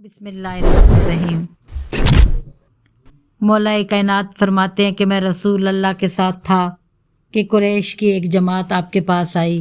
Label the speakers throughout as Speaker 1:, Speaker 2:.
Speaker 1: बिस्मिल्लाहिर्रहमानिर्रहीम। मौला कायनात फरमाते हैं कि मैं रसूल अल्लाह के साथ था कि कुरैश की एक जमात आपके पास आई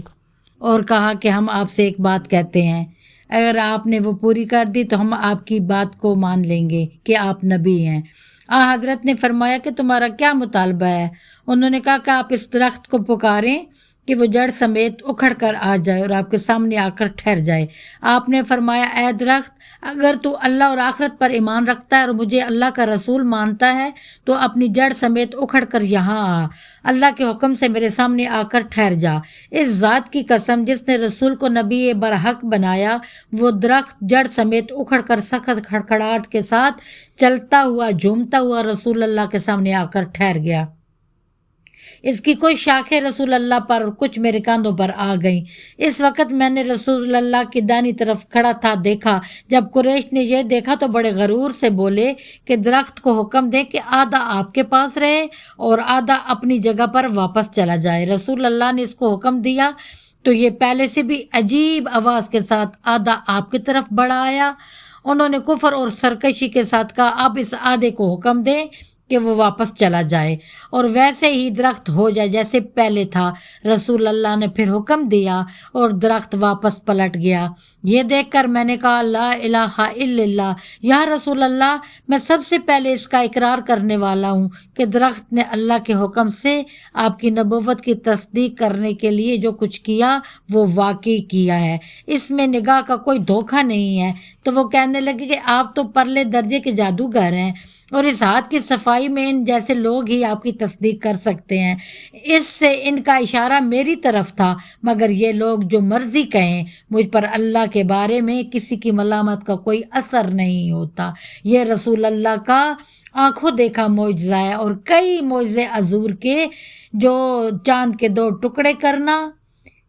Speaker 1: और कहा कि हम आपसे एक बात कहते हैं, अगर आपने वो पूरी कर दी तो हम आपकी बात को मान लेंगे कि आप नबी हैं। हज़रत ने फरमाया कि तुम्हारा क्या मुतालबा है? उन्होंने कहा कि आप इस दरख्त को पुकारें कि वो जड़ समेत उखड़ कर आ जाए और आपके सामने आकर ठहर जाए। आपने फरमाया, ए दरख्त, अगर तू अल्लाह और आखिरत पर ईमान रखता है और मुझे अल्लाह का रसूल मानता है तो अपनी जड़ समेत उखड़ कर यहाँ आ, अल्लाह के हुक्म से मेरे सामने आकर ठहर जा। इस ज़ात की कसम जिसने रसूल को नबी बरहक बनाया, वो दरख्त जड़ समेत उखड़ कर सख्त खड़खड़ाहट के साथ चलता हुआ झूमता हुआ रसूल अल्लाह के सामने आकर ठहर गया। इसकी कोई शाखें रसूल अल्लाह पर और कुछ मेरे कांधों पर आ गईं। इस वक्त मैंने रसूल अल्लाह की दानी तरफ खड़ा था देखा। जब कुरैश ने यह देखा तो बड़े गरूर से बोले कि दरख्त को हुक्म दें कि आधा आपके पास रहे और आधा अपनी जगह पर वापस चला जाए। रसूल अल्लाह ने इसको हुक्म दिया तो ये पहले से भी अजीब आवाज़ के साथ आधा आपकी तरफ बढ़ा आया। उन्होंने कुफर और सरकशी के साथ कहा, अब इस आधे को हुक्म दें कि वो वापस चला जाए और वैसे ही दरख्त हो जाए जैसे पहले था। रसूल अल्लाह ने फिर हुक्म दिया और दरख्त वापस पलट गया। ये देखकर मैंने कहा, ला इलाहा इल्लल्लाह, या रसूल अल्लाह, मैं सबसे पहले इसका इकरार करने वाला हूँ कि दरख्त ने अल्लाह के हुक्म से आपकी नबुव्वत की तस्दीक करने के लिए जो कुछ किया वो वाकई किया है, इसमें निगाह का कोई धोखा नहीं है। तो वो कहने लगे कि आप तो परले दर्जे के जादूगर हैं और इस हाथ की सफाई में इन जैसे लोग ही आपकी तस्दीक कर सकते हैं। इससे इनका इशारा मेरी तरफ था, मगर ये लोग जो मर्जी कहें, मुझ पर अल्लाह के बारे में किसी की मलामत का कोई असर नहीं होता। ये रसूल अल्लाह का आंखों देखा मौजज़ा है और कई मौजज़े अजूर के, जो चांद के 2 टुकड़े करना,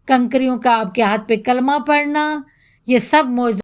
Speaker 1: कंकरियों का आपके हाथ पे कलमा पढ़ना, ये सब मौजज़े